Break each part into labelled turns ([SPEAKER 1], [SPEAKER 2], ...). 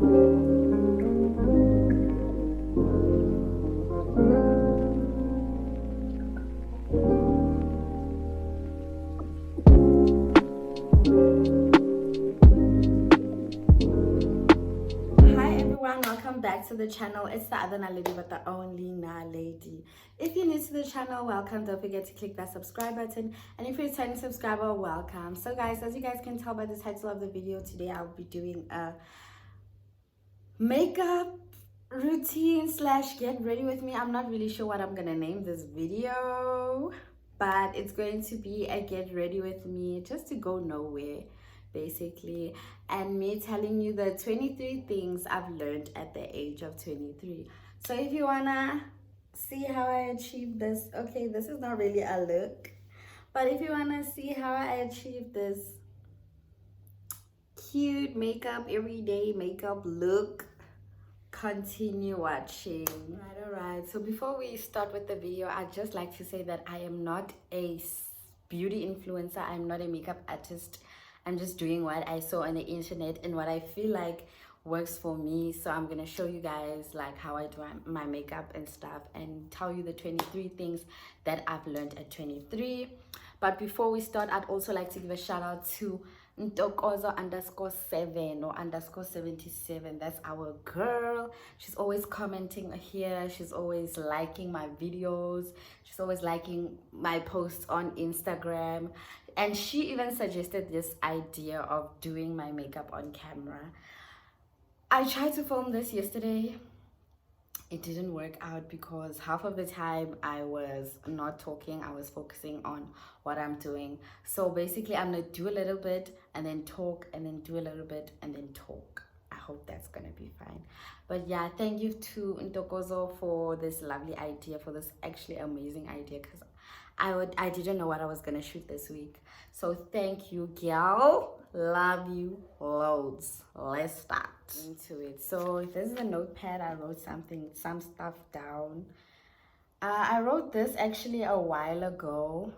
[SPEAKER 1] Back to the channel. It's the other Nalady, but the only Nalady. If you're new to the channel, welcome. Don't forget to click that subscribe button, and if you're a returning subscriber, welcome. So guys, as you guys can tell by the title of the video, today I'll be doing a makeup routine slash get ready with me. I'm not really sure what I'm gonna name this video, but it's going to be a get ready with me just to go nowhere basically, and me telling you the 23 things I've learned at the age of 23. So if you wanna see how I achieved this, okay, this is not really a look, but if you wanna see how I achieved this cute makeup, everyday makeup look, continue watching. All right, so before we start with the video, I'd just like to say that I am not a beauty influencer. I'm not a makeup artist. I'm just doing what I saw on the internet and what I feel like works for me. So I'm gonna show you guys like how I do my makeup and stuff, and tell you the 23 things that I've learned at 23. But before we start, I'd also like to give a shout out to Ntokozo_7 or _77. That's our girl. She's always commenting here. She's always liking my videos. She's always liking my posts on Instagram. And she even suggested this idea of doing my makeup on camera. I tried to film this yesterday. It didn't work out because half of the time I was not talking. I was focusing on what I'm doing. So basically I'm gonna do a little bit and then talk, and then do a little bit and then talk. I hope that's gonna be fine. But yeah, thank you to Ntokozo for this lovely idea, for this actually amazing idea, because I didn't know what I was gonna shoot this week. So thank you, girl. Love you loads. Let's start into it. So this is a notepad. I wrote some stuff down. I wrote this actually a while ago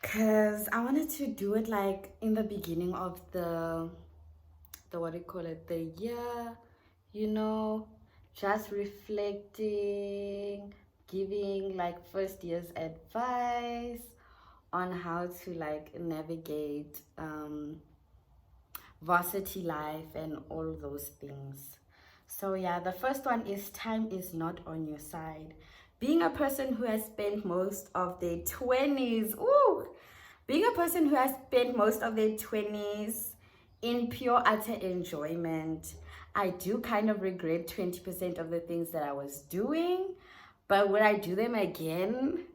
[SPEAKER 1] because I wanted to do it like in the beginning of the what do you call it, the year, you know, just reflecting, giving like first year's advice on how to like navigate varsity life and all those things. So yeah, the first one is time is not on your side. Being a person who has spent most of their 20s, being a person who has spent most of their 20s in pure utter enjoyment, I do kind of regret 20% of the things that I was doing. But would I do them again?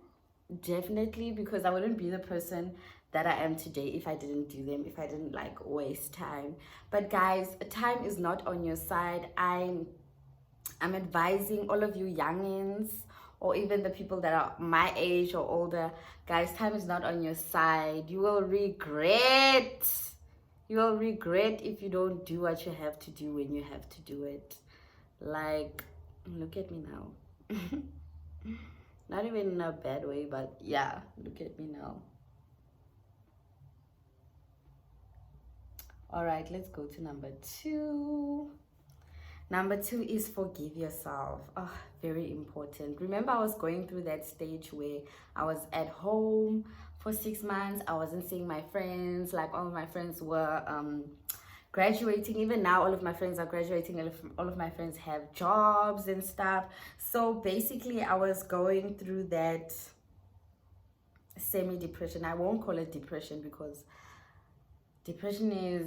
[SPEAKER 1] Definitely, because I wouldn't be the person that I am today if I didn't do them, if I didn't like waste time. But guys, time is not on your side. I'm advising all of you youngins, or even the people that are my age or older, guys, time is not on your side. You will regret. You will regret if you don't do what you have to do when you have to do it. Like, look at me now. Not even in a bad way, but yeah, look at me now. All right, let's go to number 2. Number 2 is forgive yourself. Oh, very important. Remember, I was going through that stage where I was at home for 6 months. I wasn't seeing my friends. Like, all of my friends were graduating. Even now, all of my friends are graduating. All of my friends have jobs and stuff. So basically, I was going through that semi-depression. I won't call it depression because depression is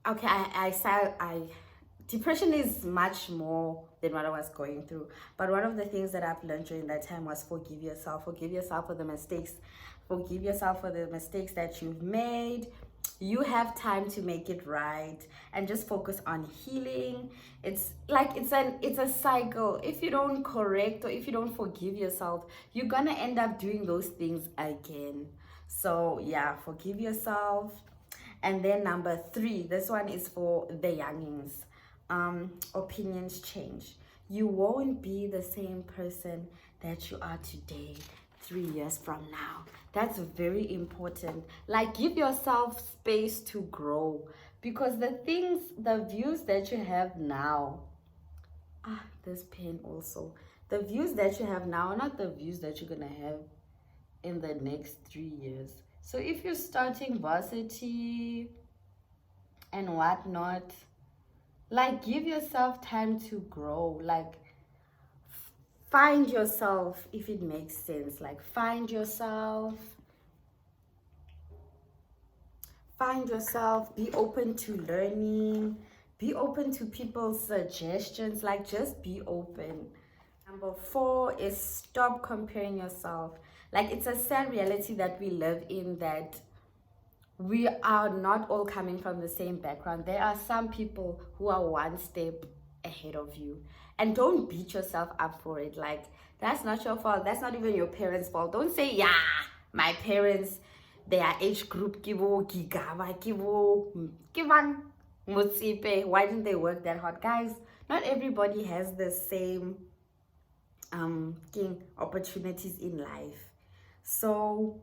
[SPEAKER 1] okay. Depression is much more than what I was going through. But one of the things that I've learned during that time was forgive yourself. Forgive yourself for the mistakes. Forgive yourself for the mistakes that you've made. You have time to make it right, and just focus on healing. It's like it's a cycle. If you don't correct or if you don't forgive yourself, you're gonna end up doing those things again. So yeah, forgive yourself. And then number 3, this one is for the youngins. Opinions change. You won't be the same person that you are today 3 years from now. That's very important. Like, give yourself space to grow. Because the views that you have now, this pen also, the views that you have now are not the views that you're gonna have in the next 3 years. So if you're starting varsity and whatnot, like, give yourself time to grow. Like, find yourself, if it makes sense. Like, find yourself, be open to learning, be open to people's suggestions. Like, just be open. Number 4 is stop comparing yourself. Like, it's a sad reality that we live in, that we are not all coming from the same background. There are some people who are one step ahead of you, and don't beat yourself up for it. Like, that's not your fault. That's not even your parents' fault. Don't say, yeah, my parents, their age group, why didn't they work that hard? Guys, not everybody has the same opportunities in life. So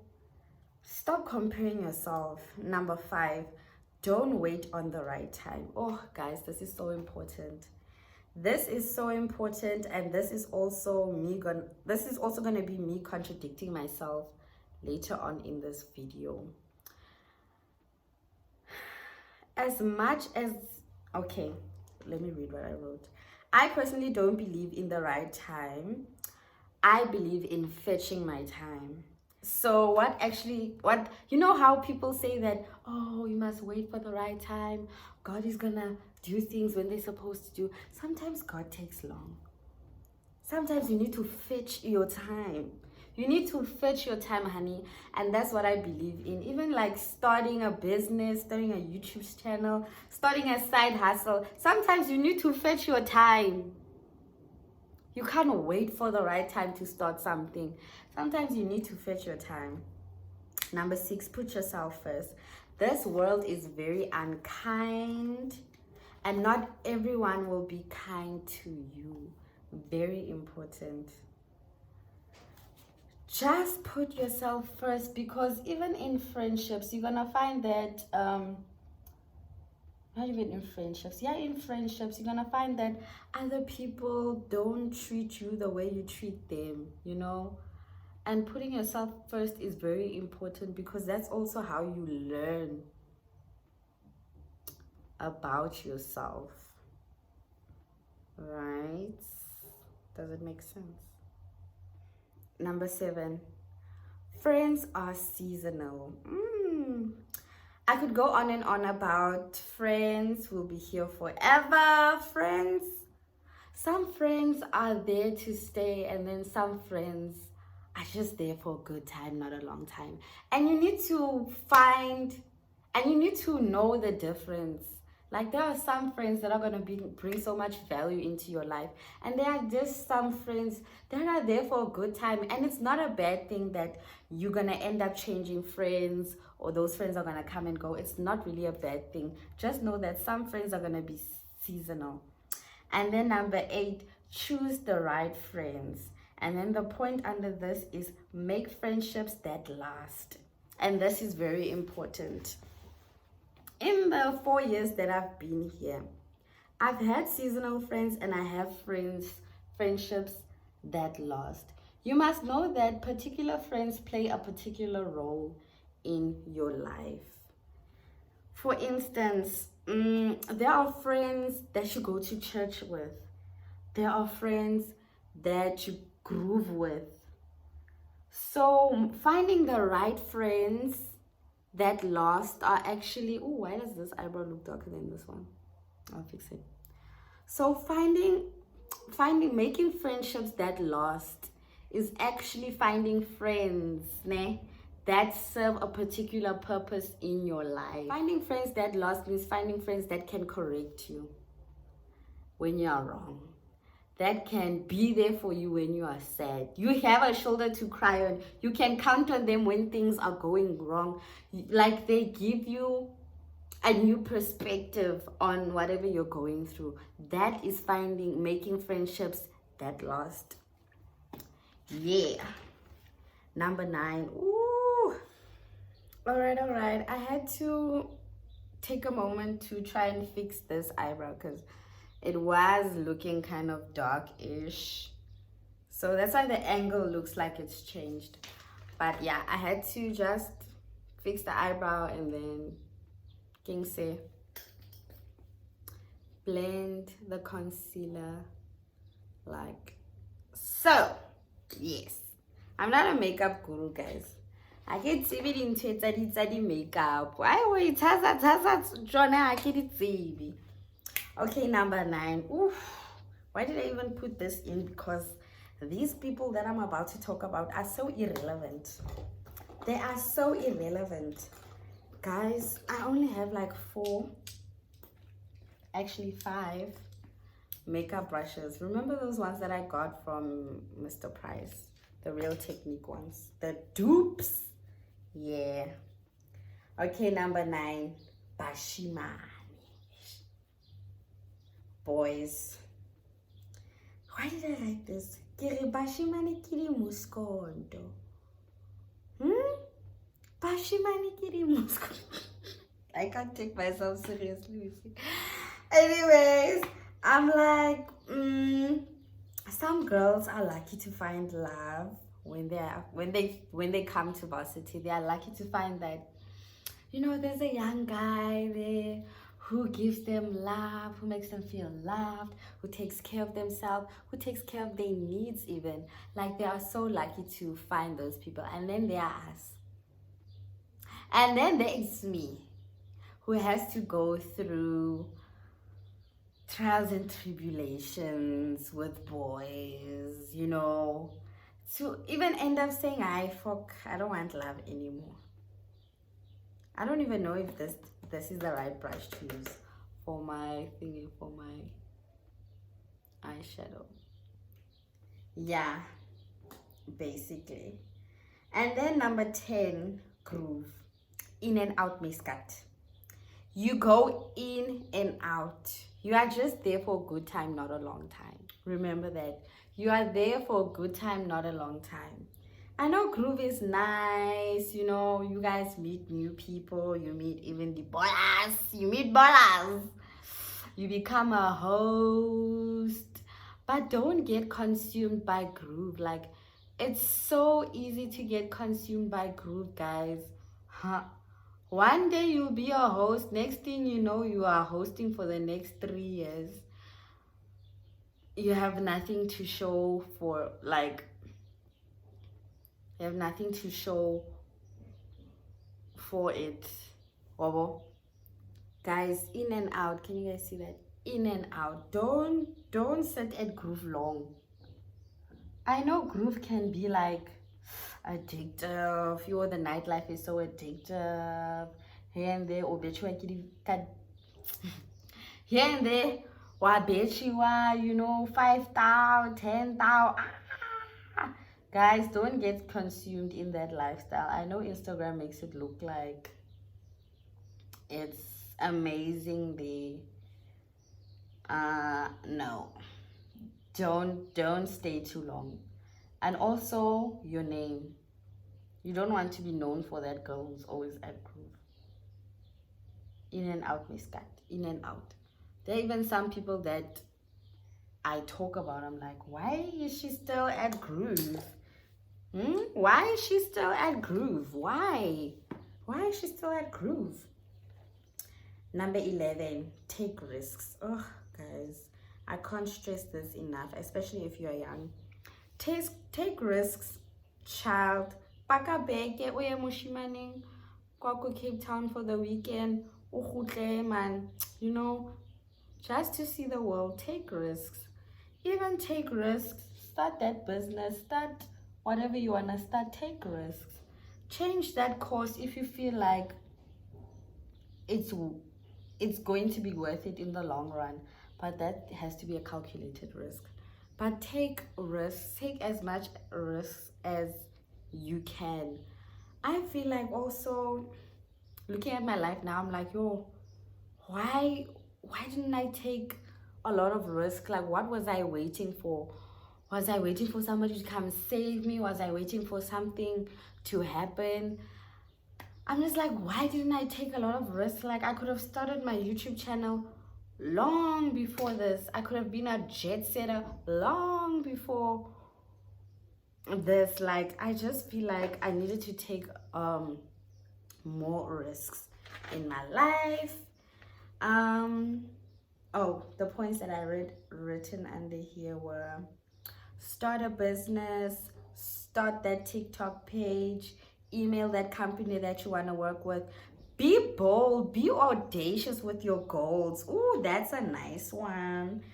[SPEAKER 1] stop comparing yourself. Number 5, don't wait on the right time. Oh, guys, this is so important. This is so important, and this is also going to be me contradicting myself later on in this video. As much as, okay, let me read what I wrote. I personally don't believe in the right time. I believe in fetching my time. So you know how people say that, oh, you must wait for the right time. God is gonna do things when they're supposed to do. Sometimes God takes long. Sometimes you need to fetch your time. You need to fetch your time, honey. And that's what I believe in. Even like starting a business, starting a YouTube channel, starting a side hustle. Sometimes you need to fetch your time. You can't wait for the right time to start something. Sometimes you need to fetch your time. Number 6, put yourself first. This world is very unkind, and not everyone will be kind to you. Very important. Just put yourself first, because even in friendships, you're gonna find that not even in friendships, you're gonna find that other people don't treat you the way you treat them, you know. And putting yourself first is very important, because that's also how you learn about yourself, right? Does it make sense? Number 7, friends are seasonal. I could go on and on about friends. We'll be here forever. Friends, some friends are there to stay, and then some friends are just there for a good time, not a long time. And you need to know the difference. Like, there are some friends that are going to bring so much value into your life, and there are just some friends that are there for a good time. And it's not a bad thing that you're going to end up changing friends, or those friends are going to come and go. It's not really a bad thing. Just know that some friends are going to be seasonal. And then number 8, choose the right friends. And then the point under this is make friendships that last. And this is very important. In the 4 years that I've been here, I've had seasonal friends, and I have friendships that last. You must know that particular friends play a particular role in your life. For instance, there are friends that you go to church with. There are friends that you groove with. So finding the right friends that last are actually, oh, why does this eyebrow look darker than this one? I'll fix it. So making friendships that last is actually finding friends that serve a particular purpose in your life. Finding friends that last means finding friends that can correct you when you are wrong, that can be there for you when you are sad. You have a shoulder to cry on. You can count on them when things are going wrong. Like, they give you a new perspective on whatever you're going through. That is making friendships that last. Yeah. Number 9. Ooh. All right. I had to take a moment to try and fix this eyebrow because it was looking kind of dark-ish. So that's why the angle looks like it's changed. But yeah, I had to just fix the eyebrow and then Kingse blend the concealer like so. Yes, I'm not a makeup guru, guys. I get TV into it makeup. I wait, okay, number 9. Oof. Why did I even put this in? Because these people that I'm about to talk about are so irrelevant. They are so irrelevant. Guys, I only have like 4, actually 5 makeup brushes. Remember those ones that I got from Mr. Price? The Real Technique ones. The dupes. Yeah. Okay, number 9. Bashimane. Boys. Why did I like this? Bashimane kiri muskondo. Bashimane kiri muskondo. I can't take myself seriously. Anyways, I'm like, some girls are lucky to find love when they come to varsity. They are lucky to find that, you know, there's a young guy there who gives them love, who makes them feel loved, who takes care of themselves, who takes care of their needs even. Like, they are so lucky to find those people. And then there are us. And then there is me, who has to go through trials and tribulations with boys, you know, to even end up saying, I don't want love anymore. I don't even know if this is the right brush to use for my thingy, for my eyeshadow. Yeah, basically. And then number 10, groove. In and out miscut. You go in and out. You are just there for a good time, not a long time. Remember that. You are there for a good time, not a long time. I know groove is nice, you know, you guys meet new people, you meet even the ballers, you meet ballers. You become a host. But don't get consumed by groove. Like, it's so easy to get consumed by groove, guys. One day you'll be a host. Next thing you know, you are hosting for the next 3 years. You have nothing to show for, like, you have nothing to show for it. Wabo. Guys, in and out. Can you guys see that? In and out. Don't sit at groove long. I know groove can be like addictive. You know, the nightlife is so addictive. Here and there, here and there, you know, 5,000, 10,000. Guys, don't get consumed in that lifestyle. I know Instagram makes it look like it's amazing. No, don't stay too long. And also your name. You don't want to be known for that girl who's always at groove. In and out, Miss Cat. In and out. There are even some people that I talk about. I'm like, why is she still at groove? Why is she still at groove? Why? Why is she still at groove? Number 11, take risks. Oh, guys, I can't stress this enough, especially if you're young. Take risks, child. Paka beke uye mushimaning kwako Cape Town for the weekend. Man, you know, just to see the world. Take risks. Even take risks. Start that business. Start whatever you wanna start. Take risks. Change that course if you feel like it's going to be worth it in the long run. But that has to be a calculated risk. But take risks. Take as much risks as you can. I feel like also looking at my life now, I'm like, yo, why didn't I take a lot of risk? Like, what was I waiting for? Was I waiting for somebody to come save me? Was I waiting for something to happen? I'm just like, why didn't I take a lot of risks? Like, I could have started my YouTube channel long before this. I could have been a jet setter long before this. Like, I just feel like I needed to take more risks in my life. Oh, the points that I written under here were: start a business, start that TikTok page, email that company that you want to work with, be bold, be audacious with your goals. Ooh, that's a nice one.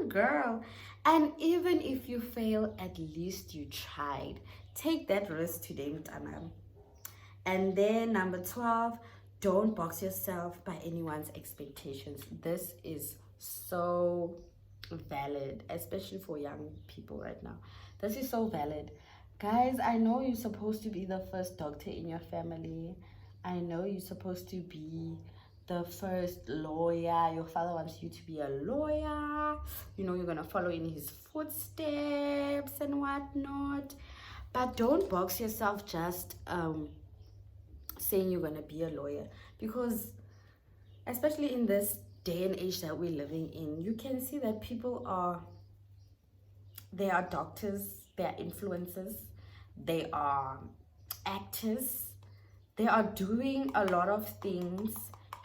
[SPEAKER 1] Girl. And even if you fail, at least you tried. Take that risk today, Mtana. And then number 12, don't box yourself by anyone's expectations. This is so valid, especially for young people right now. This is so valid. Guys, I know you're supposed to be the first doctor in your family. I know you're supposed to be the first lawyer. Your father wants you to be a lawyer. You know, you're going to follow in his footsteps and whatnot. But don't box yourself just saying you're going to be a lawyer, because especially in this day and age that we're living in, you can see that they are doctors, they are influencers, they are actors, they are doing a lot of things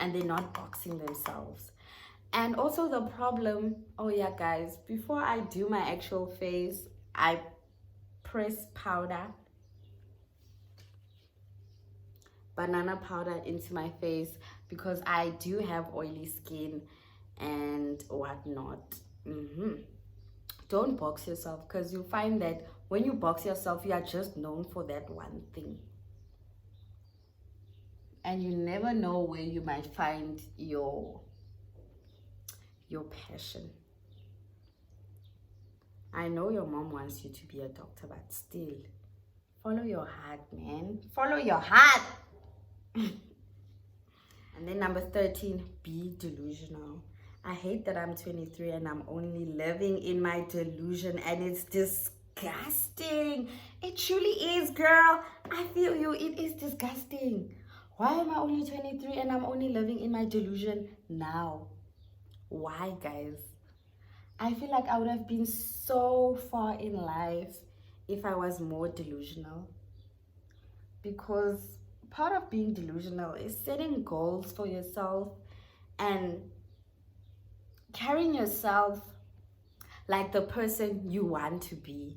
[SPEAKER 1] and they're not boxing themselves. And also the problem, oh yeah guys, before I do my actual face, I press banana powder into my face, because I do have oily skin and whatnot. Don't box yourself, because you find that when you box yourself, you are just known for that one thing, and you never know where you might find your passion. I know your mom wants you to be a doctor, but still, follow your heart, man. Follow your heart. And then number 13, be delusional. I hate that I'm 23 and I'm only living in my delusion, and it's disgusting. It truly is, girl. I feel you. It is disgusting. Why am I only 23 and I'm only living in my delusion now? Why, guys? I feel like I would have been so far in life if I was more delusional, because part of being delusional is setting goals for yourself and carrying yourself like the person you want to be.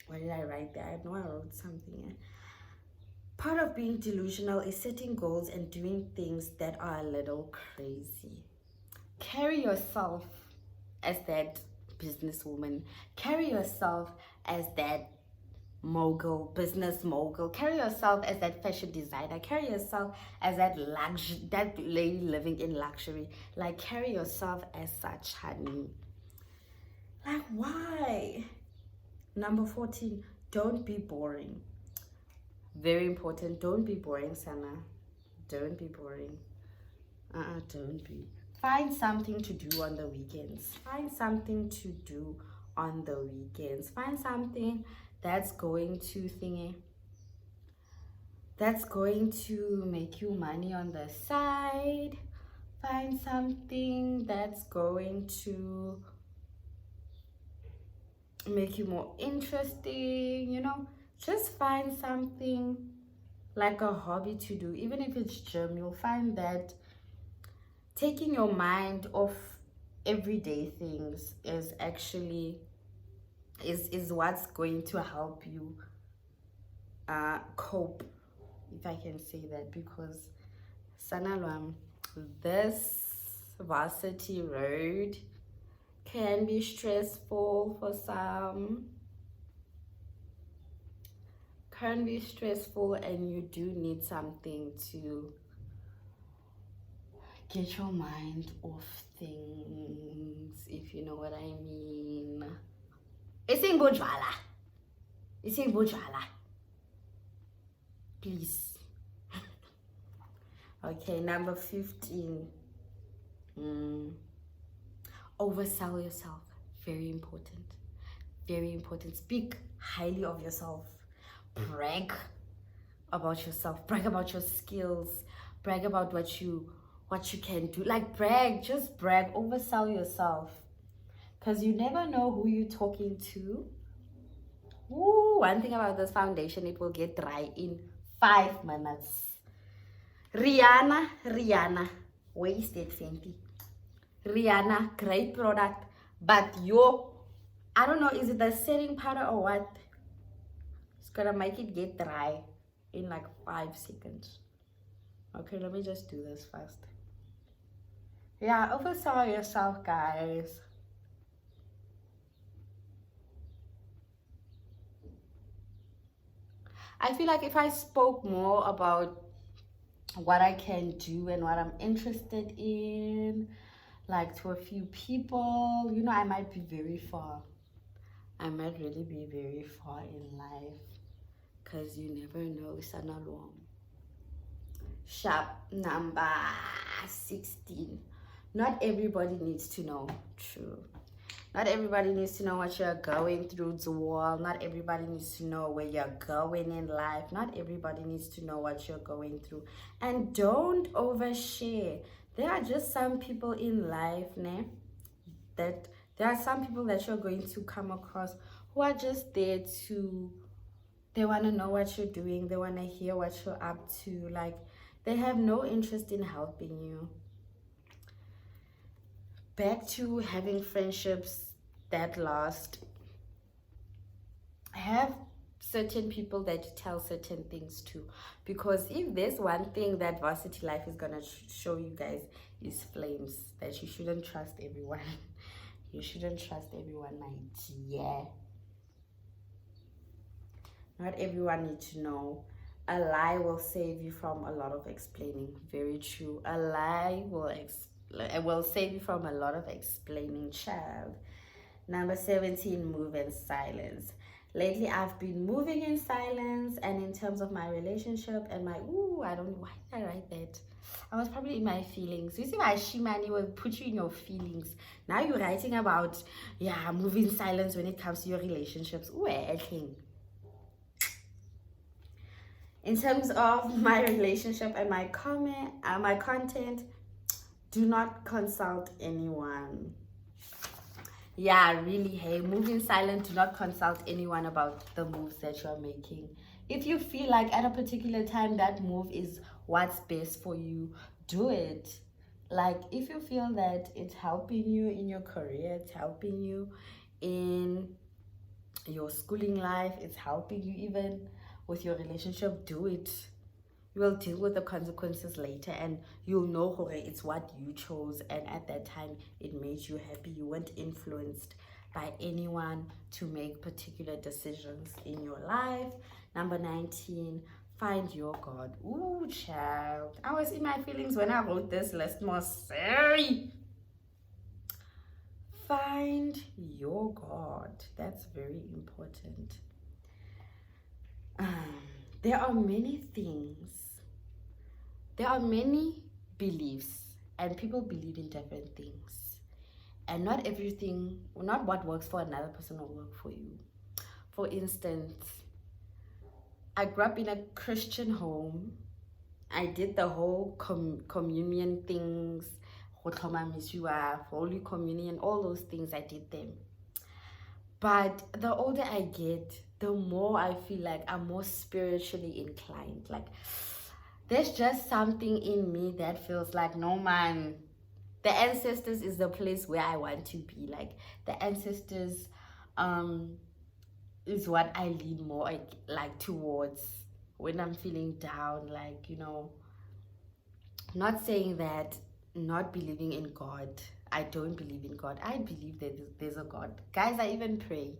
[SPEAKER 1] What did I write there? I know I wrote something. Part of being delusional is setting goals and doing things that are a little crazy. Carry yourself as that businesswoman. Carry yourself as that business mogul. Carry yourself as that fashion designer. Carry yourself as that lady living in luxury. Like, carry yourself as such, honey. Like, why? Number 14, don't be boring. Very important. Don't be boring, Sana. Don't be boring. Don't be. Find something to do on the weekends. Find something to do on the weekends. Find something that's going to make you money on the side. Find something that's going to make you more interesting, you know. Just find something like a hobby to do. Even if it's gym, you'll find that taking your mind off everyday things is actually is what's going to help you cope, if I can say that, because Sanalwam, this varsity road can be stressful for some, can be stressful, and you do need something to get your mind off things, if you know what I mean. Ising please. Okay, number 15. Oversell yourself. Very important. Very important. Speak highly of yourself. Brag about yourself, brag about your skills, brag about what you can do. Like brag, just brag, oversell yourself, because you never know who you're talking to. Ooh, one thing about this foundation, it will get dry in 5 minutes. Rihanna, wasted Fenty. Rihanna, great product, but I don't know, is it the setting powder or what? It's gonna make it get dry in like 5 seconds. Okay, let me just do this first. Yeah, oversell yourself, guys. I feel like if I spoke more about what I can do and what I'm interested in, like to a few people, you know, I might be very far. I might really be very far in life, because you never know. Sanalong. Sharp number 16. Not everybody needs to know. True. Not everybody needs to know what you're going through, Zwal. Not everybody needs to know where you're going in life. Not everybody needs to know what you're going through. And don't overshare. There are just some people in life, that there are some people that you're going to come across who are just there they want to know what you're doing. They want to hear what you're up to. Like, they have no interest in helping you. Back to having friendships that last. Have certain people that you tell certain things to, because if there's one thing that varsity life is gonna show you guys, is flames, that you shouldn't trust everyone. You shouldn't trust everyone, my dear. Not everyone needs to know. A lie will save you from a lot of explaining. Very true. A lie will save you from a lot of explaining, child. Number 17, move in silence. Lately, I've been moving in silence, and in terms of my relationship and my, I don't know, why did I write that? I was probably in my feelings. You see, my Shimani will put you in your feelings. Now you're writing about, move in silence when it comes to your relationships. I think. In terms of my relationship and my content, do not consult anyone. Yeah, really, hey, move in silent. Do not consult anyone about the moves that you're making. If you feel like at a particular time that move is what's best for you, do it. Like, if you feel that it's helping you in your career, it's helping you in your schooling life, it's helping you even with your relationship, do it. You will deal with the consequences later, and you'll know it's what you chose, and at that time it made you happy. You weren't influenced by anyone to make particular decisions in your life. Number 19, find your God. Ooh, child, I was in my feelings when I wrote this list. More sorry. Find your God. That's very important. There are many things. There are many beliefs, and people believe in different things. And not everything, not what works for another person will work for you. For instance, I grew up in a Christian home. I did the whole communion things, Holy Communion, all those things, I did them. But the older I get, the more I feel like I'm more spiritually inclined. Like, there's just something in me that feels like, no man, the ancestors is the place where I want to be. Like, the ancestors is what I lean more like towards when I'm feeling down. Like, not saying that not believing in God, I don't believe in God. I believe that there's a God. Guys, I even pray.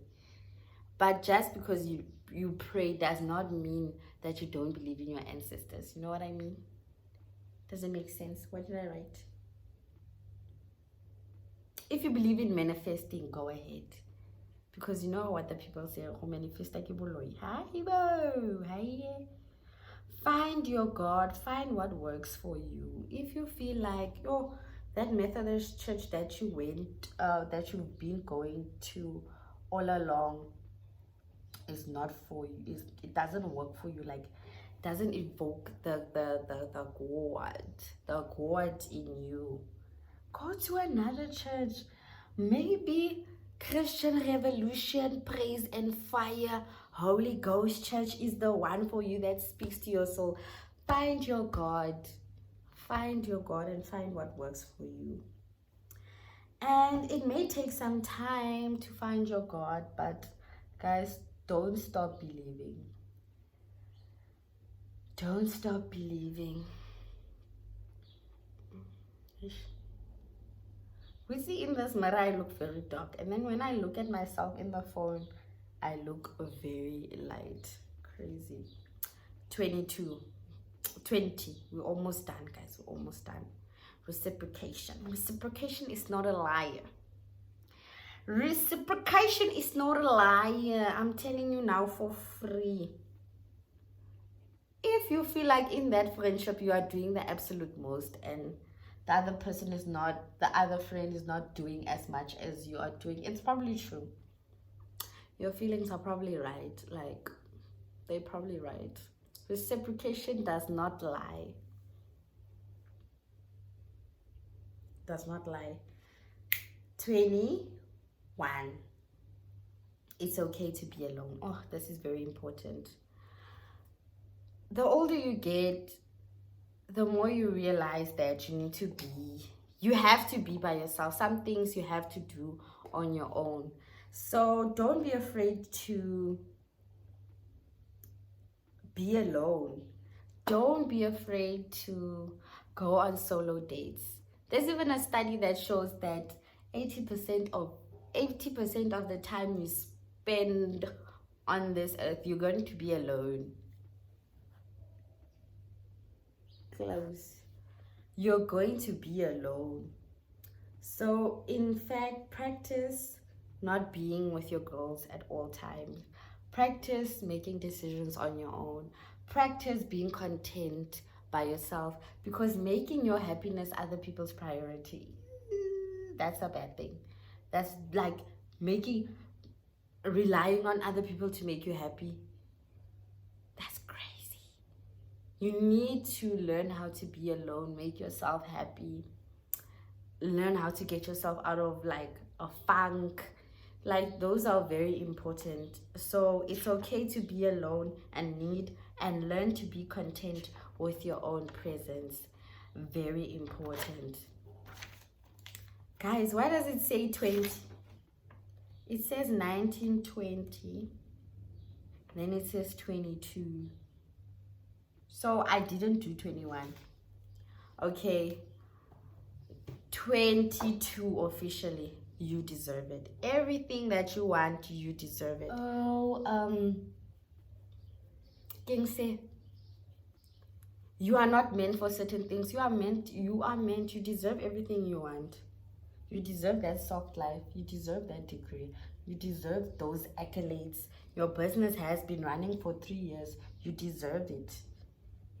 [SPEAKER 1] But just because you pray does not mean that you don't believe in your ancestors. You know what I mean? Does it make sense? What did I write? If you believe in manifesting, go ahead. Because you know what the people say, find your God, find what works for you. If you feel like, that Methodist church that you went, that you've been going to all along is not for you, it doesn't work for you, like doesn't evoke the God in you, go to another church. Maybe Christian Revolution, Praise and Fire, Holy Ghost Church is the one for you that speaks to your soul. Find your God. Find your God and find what works for you. And it may take some time to find your God, but guys, don't stop believing. Don't stop believing. We see in this mirror, I look very dark. And then when I look at myself in the phone, I look very light. Crazy. 22. 20. We're almost done, guys. We're almost done. Reciprocation. Reciprocation is not a liar. Reciprocation is not a liar. I'm telling you now for free. If you feel like in that friendship you are doing the absolute most and the other person is not, the other friend is not doing as much as you are doing, it's probably true. Your feelings are probably right. Like, they're probably right. Reciprocation does not lie. Does not lie. 21. It's okay to be alone. Oh, this is very important. The older you get, the more you realize that you have to be by yourself. Some things you have to do on your own. So don't be afraid to be alone. Don't be afraid to go on solo dates. There's even a study that shows that 80% of the time you spend on this earth, you're going to be alone. Close. You're going to be alone. So in fact, practice not being with your girls at all times. Practice making decisions on your own. Practice being content by yourself, because making your happiness other people's priority, that's a bad thing. That's like relying on other people to make you happy. That's crazy. You need to learn how to be alone, make yourself happy, learn how to get yourself out of like a funk. Like, those are very important. So it's okay to be alone and learn to be content with your own presence. Very important. Guys, why does it say 20? It says 1920. Then it says 22. So I didn't do 21. Okay. 22 officially. You deserve it. Everything that you want, you deserve it. King say, you are not meant for certain things. You are meant, you deserve everything you want. You deserve that soft life. You deserve that degree. You deserve those accolades. Your business has been running for 3 years. You deserve it.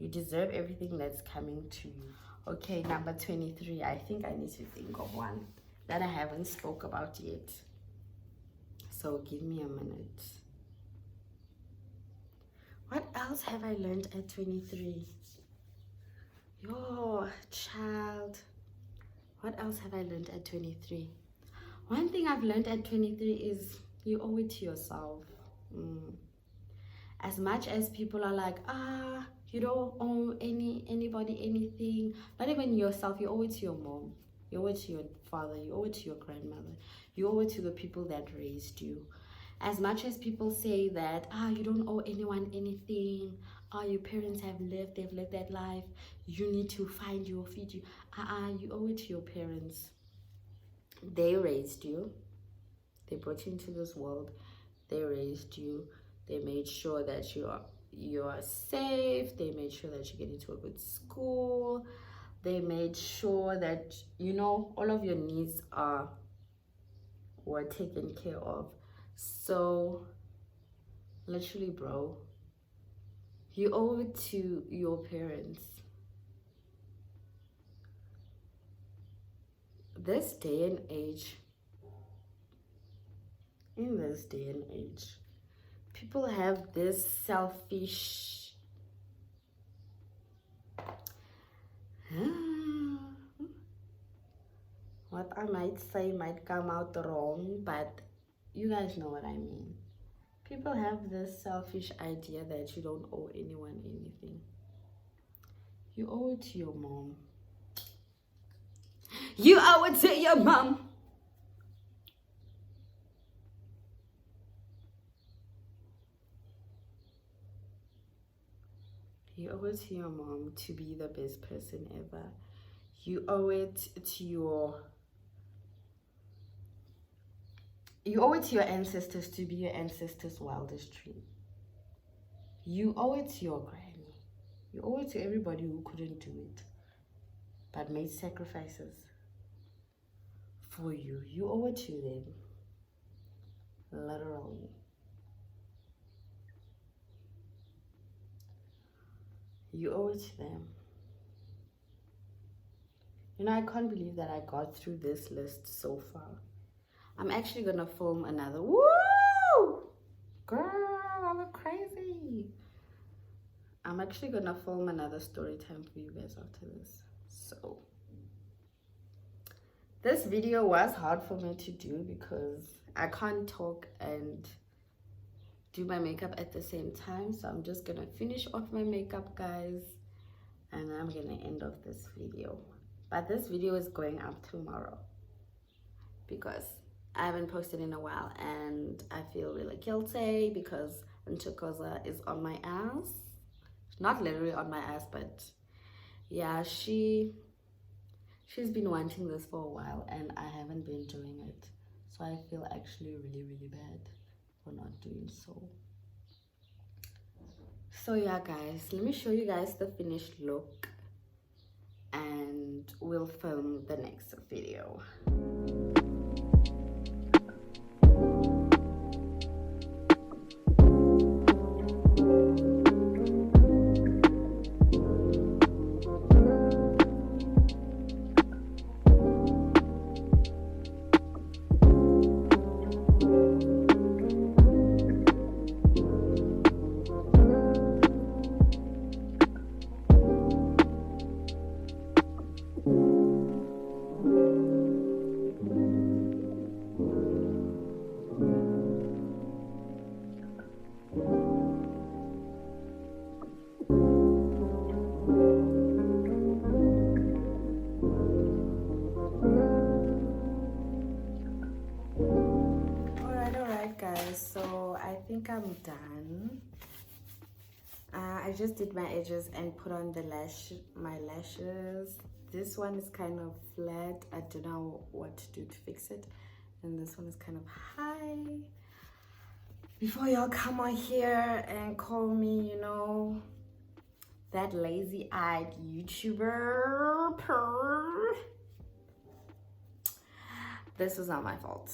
[SPEAKER 1] You deserve everything that's coming to you. Okay, number 23. I think I need to think of one that I haven't spoke about yet. So give me a minute. What else have I learned at 23? Yo, child. What else have I learned at 23? One thing I've learned at 23 is you owe it to yourself. As much as people are like, you don't owe anybody anything, not even yourself, you owe it to your mom. You owe it to your father. You owe it to your grandmother. You owe it to the people that raised you. As much as people say that, you don't owe anyone anything. Your parents have lived, they've lived that life. You need to find you or feed you. You owe it to your parents. They raised you. They brought you into this world. They raised you. They made sure that you are safe. They made sure that you get into a good school. They made sure that, all of your needs were taken care of. So, literally, bro, you owe it to your parents. This day and age, in this day and age, people have this selfish What I might say might come out wrong, but you guys know what I mean. People have this selfish idea that you don't owe anyone anything. You owe it to your mom. You owe it to your mom. You owe it to your mom to be the best person ever. You owe it to your ancestors to be your ancestors' wildest dream. You owe it to your granny. You owe it to everybody who couldn't do it but made sacrifices for you. You owe it to them. Literally. You owe it to them. You know, I can't believe that I got through this list so far. I'm actually gonna film another. Woo! Girl, I look crazy. I'm actually gonna film another story time for you guys after this. So, this video was hard for me to do because I can't talk and do my makeup at the same time. So I'm just gonna finish off my makeup, guys, and I'm gonna end off this video. But this video is going up tomorrow because I haven't posted in a while and I feel really guilty because Nchokoza is on my ass. Not literally on my ass, but yeah, she's been wanting this for a while and I haven't been doing it. So I feel actually really, really bad for not doing so. So yeah, guys, let me show you guys the finished look and we'll film the next video. So I think I'm done. I just did my edges and put on my lashes. This one is kind of flat. I don't know what to do to fix it. And this one is kind of high. Before y'all come on here and call me, you know, that lazy-eyed YouTuber. This was not my fault.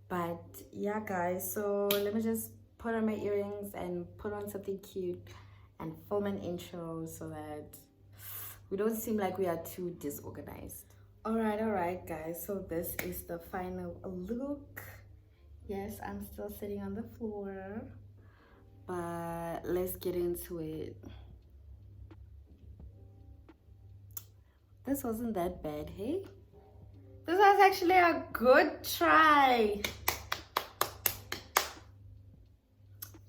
[SPEAKER 1] But yeah, guys, so let me just put on my earrings and put on something cute and film an intro so that we don't seem like we are too disorganized. All right, guys, so this is the final look. Yes, I'm still sitting on the floor, but let's get into it. This wasn't that bad, hey? This was actually a good try.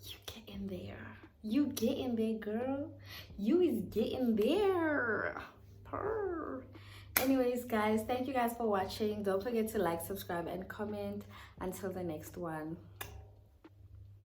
[SPEAKER 1] You get in there. You get in there, girl. You is getting there. Purr. Anyways, guys, thank you guys for watching. Don't forget to like, subscribe, and comment. Until the next one.